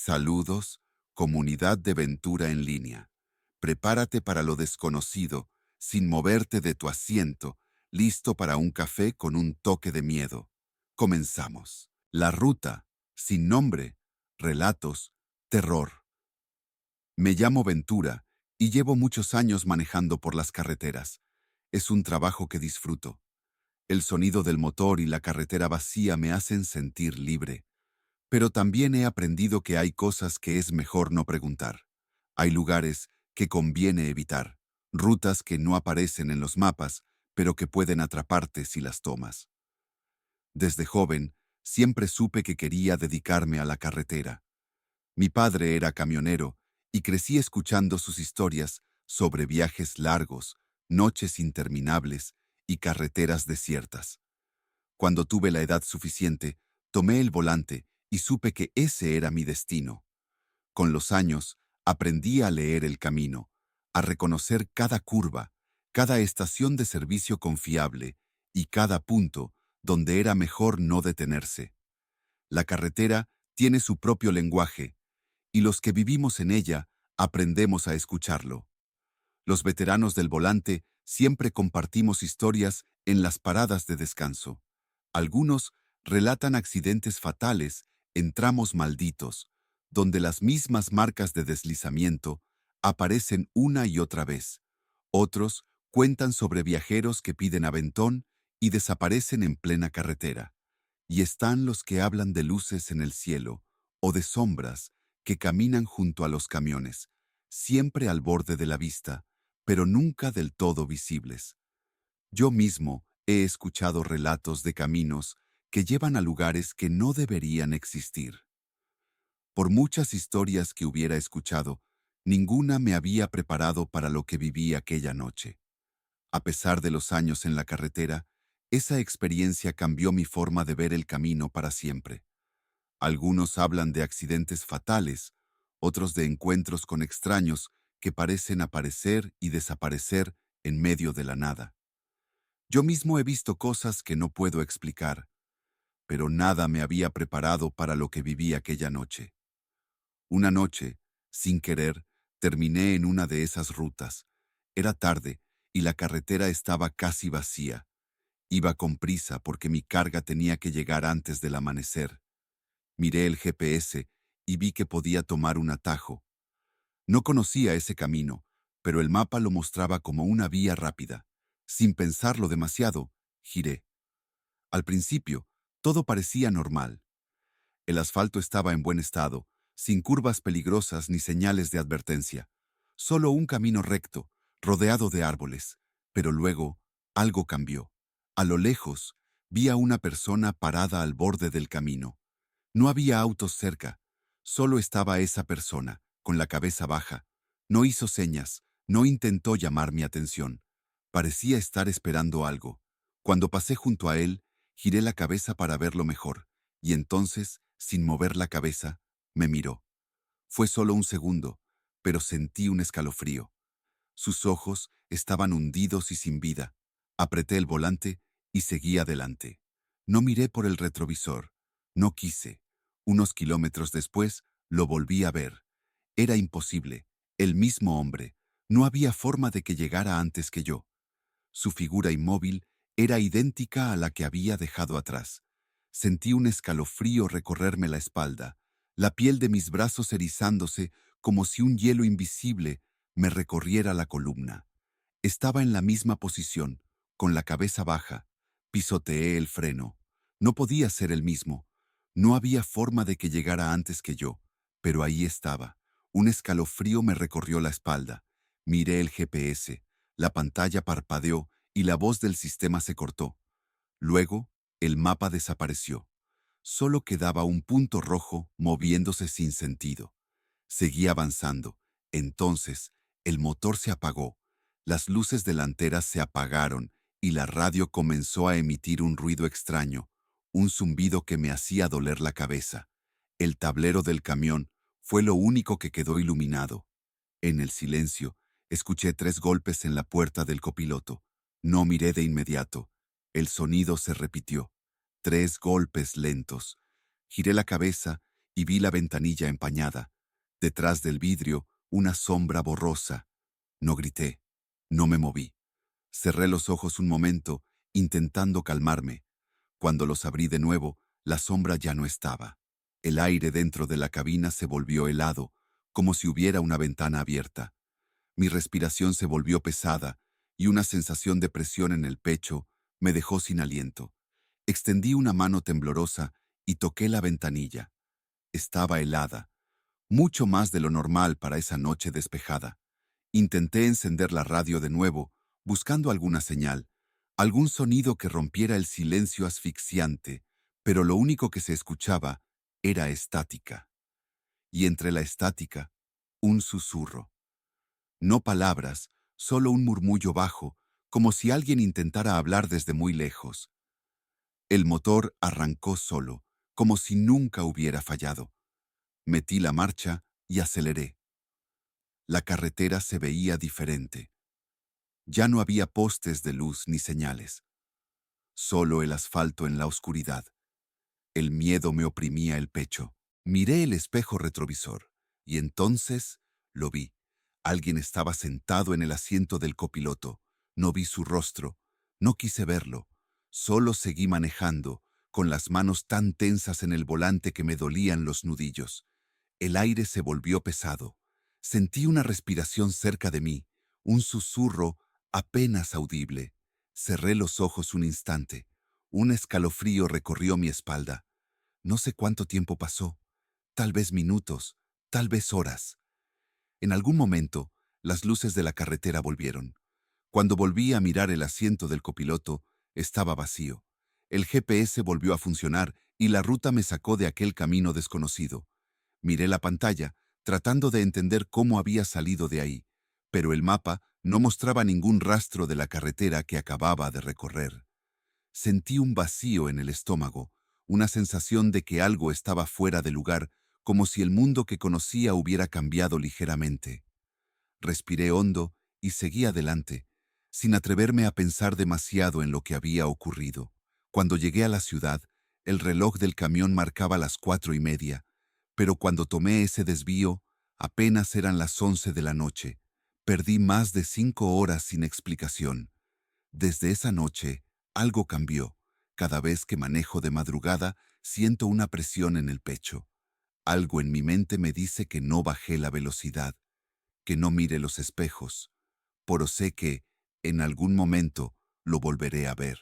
Saludos, comunidad de Ventura en línea. Prepárate para lo desconocido, sin moverte de tu asiento, listo para un café con un toque de miedo. Comenzamos. La ruta, sin nombre, relatos, terror. Me llamo Ventura y llevo muchos años manejando por las carreteras. Es un trabajo que disfruto. El sonido del motor y la carretera vacía me hacen sentir libre. Pero también he aprendido que hay cosas que es mejor no preguntar. Hay lugares que conviene evitar, rutas que no aparecen en los mapas, pero que pueden atraparte si las tomas. Desde joven, siempre supe que quería dedicarme a la carretera. Mi padre era camionero y crecí escuchando sus historias sobre viajes largos, noches interminables y carreteras desiertas. Cuando tuve la edad suficiente, tomé el volante y supe que ese era mi destino. Con los años, aprendí a leer el camino, a reconocer cada curva, cada estación de servicio confiable y cada punto donde era mejor no detenerse. La carretera tiene su propio lenguaje, y los que vivimos en ella aprendemos a escucharlo. Los veteranos del volante siempre compartimos historias en las paradas de descanso. Algunos relatan accidentes fatales en tramos malditos, donde las mismas marcas de deslizamiento aparecen una y otra vez. Otros cuentan sobre viajeros que piden aventón y desaparecen en plena carretera. Y están los que hablan de luces en el cielo o de sombras que caminan junto a los camiones, siempre al borde de la vista, pero nunca del todo visibles. Yo mismo he escuchado relatos de caminos que llevan a lugares que no deberían existir. Por muchas historias que hubiera escuchado, ninguna me había preparado para lo que viví aquella noche. A pesar de los años en la carretera, esa experiencia cambió mi forma de ver el camino para siempre. Algunos hablan de accidentes fatales, otros de encuentros con extraños que parecen aparecer y desaparecer en medio de la nada. Yo mismo he visto cosas que no puedo explicar, pero nada me había preparado para lo que viví aquella noche. Una noche, sin querer, terminé en una de esas rutas. Era tarde y la carretera estaba casi vacía. Iba con prisa porque mi carga tenía que llegar antes del amanecer. Miré el GPS y vi que podía tomar un atajo. No conocía ese camino, pero el mapa lo mostraba como una vía rápida. Sin pensarlo demasiado, giré. Al principio, todo parecía normal. El asfalto estaba en buen estado, sin curvas peligrosas ni señales de advertencia. Solo un camino recto, rodeado de árboles. Pero luego, algo cambió. A lo lejos, vi a una persona parada al borde del camino. No había autos cerca, solo estaba esa persona, con la cabeza baja. No hizo señas, no intentó llamar mi atención. Parecía estar esperando algo. Cuando pasé junto a él, giré la cabeza para verlo mejor, y entonces, sin mover la cabeza, me miró. Fue solo un segundo, pero sentí un escalofrío. Sus ojos estaban hundidos y sin vida. Apreté el volante y seguí adelante. No miré por el retrovisor. No quise. Unos kilómetros después, lo volví a ver. Era imposible. El mismo hombre. No había forma de que llegara antes que yo. Su figura inmóvil era idéntica a la que había dejado atrás. Sentí un escalofrío recorrerme la espalda, la piel de mis brazos erizándose como si un hielo invisible me recorriera la columna. Estaba en la misma posición, con la cabeza baja. Pisoteé el freno. No podía ser el mismo. No había forma de que llegara antes que yo, pero ahí estaba. Un escalofrío me recorrió la espalda. Miré el GPS. La pantalla parpadeó y la voz del sistema se cortó. Luego, el mapa desapareció. Solo quedaba un punto rojo moviéndose sin sentido. Seguí avanzando. Entonces, el motor se apagó. Las luces delanteras se apagaron y la radio comenzó a emitir un ruido extraño, un zumbido que me hacía doler la cabeza. El tablero del camión fue lo único que quedó iluminado. En el silencio, escuché 3 golpes en la puerta del copiloto. No miré de inmediato. El sonido se repitió. 3 golpes lentos. Giré la cabeza y vi la ventanilla empañada. Detrás del vidrio, una sombra borrosa. No grité, no me moví. Cerré los ojos un momento, intentando calmarme. Cuando los abrí de nuevo, la sombra ya no estaba. El aire dentro de la cabina se volvió helado, como si hubiera una ventana abierta. Mi respiración se volvió pesada y una sensación de presión en el pecho me dejó sin aliento. Extendí una mano temblorosa y toqué la ventanilla. Estaba helada, mucho más de lo normal para esa noche despejada. Intenté encender la radio de nuevo, buscando alguna señal, algún sonido que rompiera el silencio asfixiante, pero lo único que se escuchaba era estática. Y entre la estática, un susurro. No palabras, solo un murmullo bajo, como si alguien intentara hablar desde muy lejos. El motor arrancó solo, como si nunca hubiera fallado. Metí la marcha y aceleré. La carretera se veía diferente. Ya no había postes de luz ni señales. Solo el asfalto en la oscuridad. El miedo me oprimía el pecho. Miré el espejo retrovisor y entonces lo vi. Alguien estaba sentado en el asiento del copiloto. No vi su rostro. No quise verlo. Solo seguí manejando, con las manos tan tensas en el volante que me dolían los nudillos. El aire se volvió pesado. Sentí una respiración cerca de mí, un susurro apenas audible. Cerré los ojos un instante. Un escalofrío recorrió mi espalda. No sé cuánto tiempo pasó, tal vez minutos, tal vez horas. En algún momento, las luces de la carretera volvieron. Cuando volví a mirar el asiento del copiloto, estaba vacío. El GPS volvió a funcionar y la ruta me sacó de aquel camino desconocido. Miré la pantalla, tratando de entender cómo había salido de ahí, pero el mapa no mostraba ningún rastro de la carretera que acababa de recorrer. Sentí un vacío en el estómago, una sensación de que algo estaba fuera de lugar, como si el mundo que conocía hubiera cambiado ligeramente. Respiré hondo y seguí adelante, sin atreverme a pensar demasiado en lo que había ocurrido. Cuando llegué a la ciudad, el reloj del camión marcaba las 4:30, pero cuando tomé ese desvío, apenas eran las 11 de la noche. Perdí más de 5 horas sin explicación. Desde esa noche, algo cambió. Cada vez que manejo de madrugada, siento una presión en el pecho. Algo en mi mente me dice que no bajé la velocidad, que no mire los espejos, pero sé que, en algún momento, lo volveré a ver.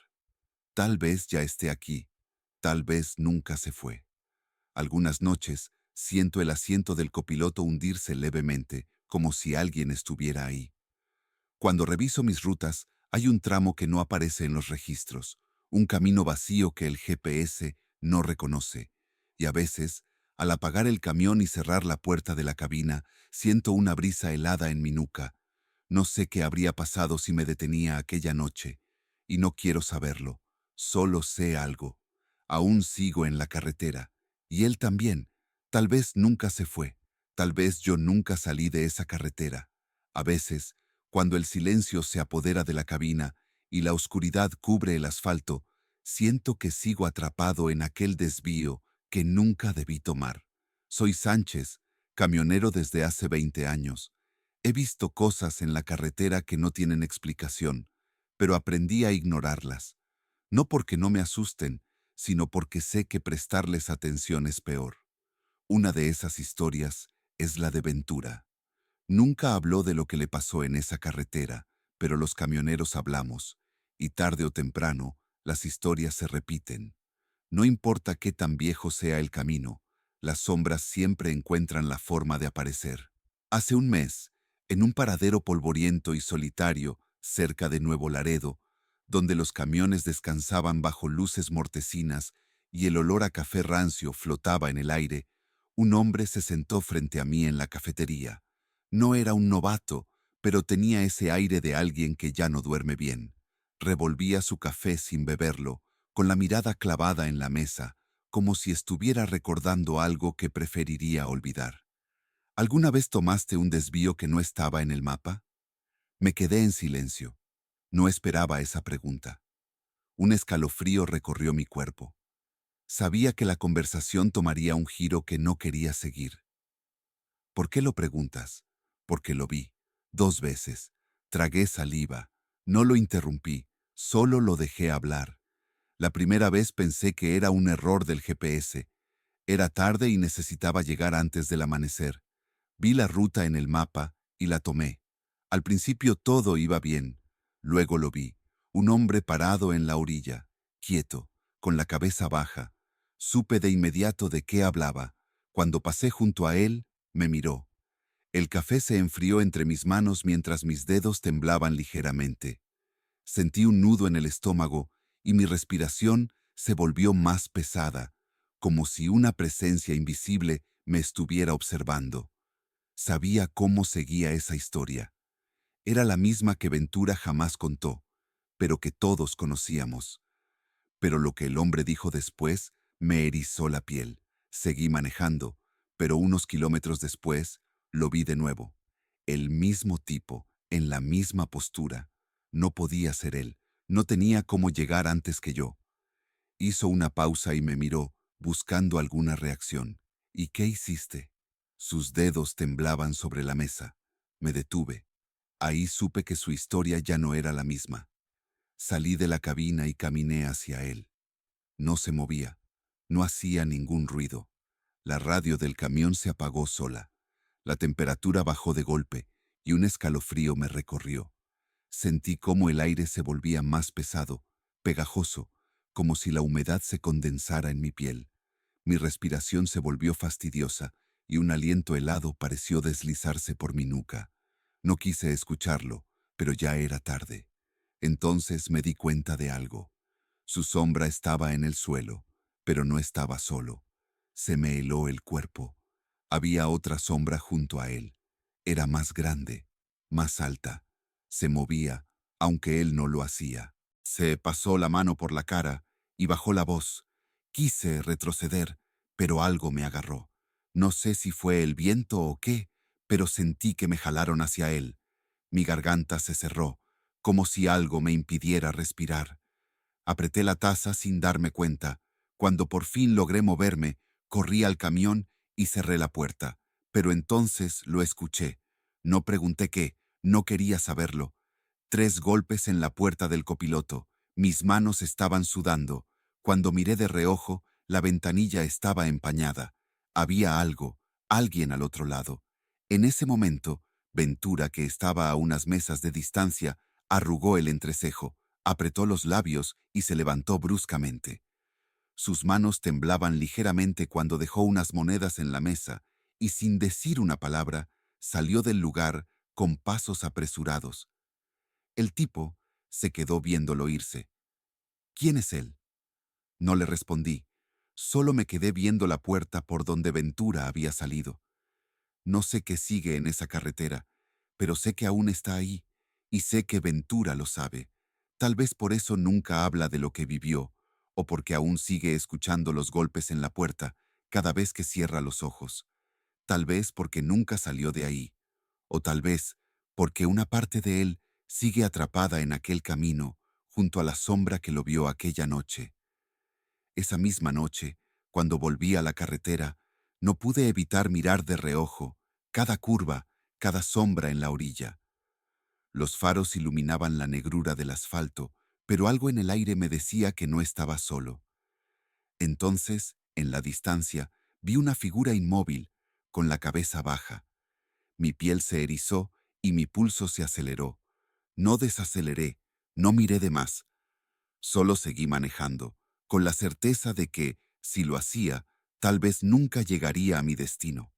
Tal vez ya esté aquí, tal vez nunca se fue. Algunas noches, siento el asiento del copiloto hundirse levemente, como si alguien estuviera ahí. Cuando reviso mis rutas, hay un tramo que no aparece en los registros, un camino vacío que el GPS no reconoce, y a veces, al apagar el camión y cerrar la puerta de la cabina, siento una brisa helada en mi nuca. No sé qué habría pasado si me detenía aquella noche, y no quiero saberlo, solo sé algo. Aún sigo en la carretera, y él también. Tal vez nunca se fue, tal vez yo nunca salí de esa carretera. A veces, cuando el silencio se apodera de la cabina y la oscuridad cubre el asfalto, siento que sigo atrapado en aquel desvío que nunca debí tomar. Soy Sánchez, camionero desde hace 20 años. He visto cosas en la carretera que no tienen explicación, pero aprendí a ignorarlas. No porque no me asusten, sino porque sé que prestarles atención es peor. Una de esas historias es la de Ventura. Nunca habló de lo que le pasó en esa carretera, pero los camioneros hablamos, y tarde o temprano las historias se repiten. No importa qué tan viejo sea el camino, las sombras siempre encuentran la forma de aparecer. Hace un mes, en un paradero polvoriento y solitario cerca de Nuevo Laredo, donde los camiones descansaban bajo luces mortecinas y el olor a café rancio flotaba en el aire, un hombre se sentó frente a mí en la cafetería. No era un novato, pero tenía ese aire de alguien que ya no duerme bien. Revolvía su café sin beberlo, con la mirada clavada en la mesa, como si estuviera recordando algo que preferiría olvidar. ¿Alguna vez tomaste un desvío que no estaba en el mapa? Me quedé en silencio. No esperaba esa pregunta. Un escalofrío recorrió mi cuerpo. Sabía que la conversación tomaría un giro que no quería seguir. ¿Por qué lo preguntas? Porque lo vi. 2 veces. Tragué saliva. No lo interrumpí, solo lo dejé hablar. La primera vez pensé que era un error del GPS. Era tarde y necesitaba llegar antes del amanecer. Vi la ruta en el mapa y la tomé. Al principio todo iba bien. Luego lo vi. Un hombre parado en la orilla, quieto, con la cabeza baja. Supe de inmediato de qué hablaba. Cuando pasé junto a él, me miró. El café se enfrió entre mis manos mientras mis dedos temblaban ligeramente. Sentí un nudo en el estómago y mi respiración se volvió más pesada, como si una presencia invisible me estuviera observando. Sabía cómo seguía esa historia. Era la misma que Ventura jamás contó, pero que todos conocíamos. Pero lo que el hombre dijo después me erizó la piel. Seguí manejando, pero unos kilómetros después lo vi de nuevo. El mismo tipo, en la misma postura. No podía ser él. No tenía cómo llegar antes que yo. Hizo una pausa y me miró, buscando alguna reacción. ¿Y qué hiciste? Sus dedos temblaban sobre la mesa. Me detuve. Ahí supe que su historia ya no era la misma. Salí de la cabina y caminé hacia él. No se movía. No hacía ningún ruido. La radio del camión se apagó sola. La temperatura bajó de golpe y un escalofrío me recorrió. Sentí cómo el aire se volvía más pesado, pegajoso, como si la humedad se condensara en mi piel. Mi respiración se volvió fastidiosa y un aliento helado pareció deslizarse por mi nuca. No quise escucharlo, pero ya era tarde. Entonces me di cuenta de algo. Su sombra estaba en el suelo, pero no estaba solo. Se me heló el cuerpo. Había otra sombra junto a él. Era más grande, más alta. Se movía, aunque él no lo hacía. Se pasó la mano por la cara y bajó la voz. Quise retroceder, pero algo me agarró. No sé si fue el viento o qué, pero sentí que me jalaron hacia él. Mi garganta se cerró, como si algo me impidiera respirar. Apreté la taza sin darme cuenta. Cuando por fin logré moverme, corrí al camión y cerré la puerta. Pero entonces lo escuché. No pregunté qué, no quería saberlo. 3 golpes en la puerta del copiloto. Mis manos estaban sudando. Cuando miré de reojo, la ventanilla estaba empañada. Había algo, alguien al otro lado. En ese momento, Ventura, que estaba a unas mesas de distancia, arrugó el entrecejo, apretó los labios y se levantó bruscamente. Sus manos temblaban ligeramente cuando dejó unas monedas en la mesa y sin decir una palabra, salió del lugar con pasos apresurados. El tipo se quedó viéndolo irse. ¿Quién es él? No le respondí. Solo me quedé viendo la puerta por donde Ventura había salido. No sé qué sigue en esa carretera, pero sé que aún está ahí, y sé que Ventura lo sabe. Tal vez por eso nunca habla de lo que vivió, o porque aún sigue escuchando los golpes en la puerta cada vez que cierra los ojos. Tal vez porque nunca salió de ahí, o tal vez porque una parte de él sigue atrapada en aquel camino junto a la sombra que lo vio aquella noche. Esa misma noche, cuando volví a la carretera, no pude evitar mirar de reojo cada curva, cada sombra en la orilla. Los faros iluminaban la negrura del asfalto, pero algo en el aire me decía que no estaba solo. Entonces, en la distancia, vi una figura inmóvil, con la cabeza baja. Mi piel se erizó y mi pulso se aceleró. No desaceleré, no miré de más. Solo seguí manejando, con la certeza de que, si lo hacía, tal vez nunca llegaría a mi destino.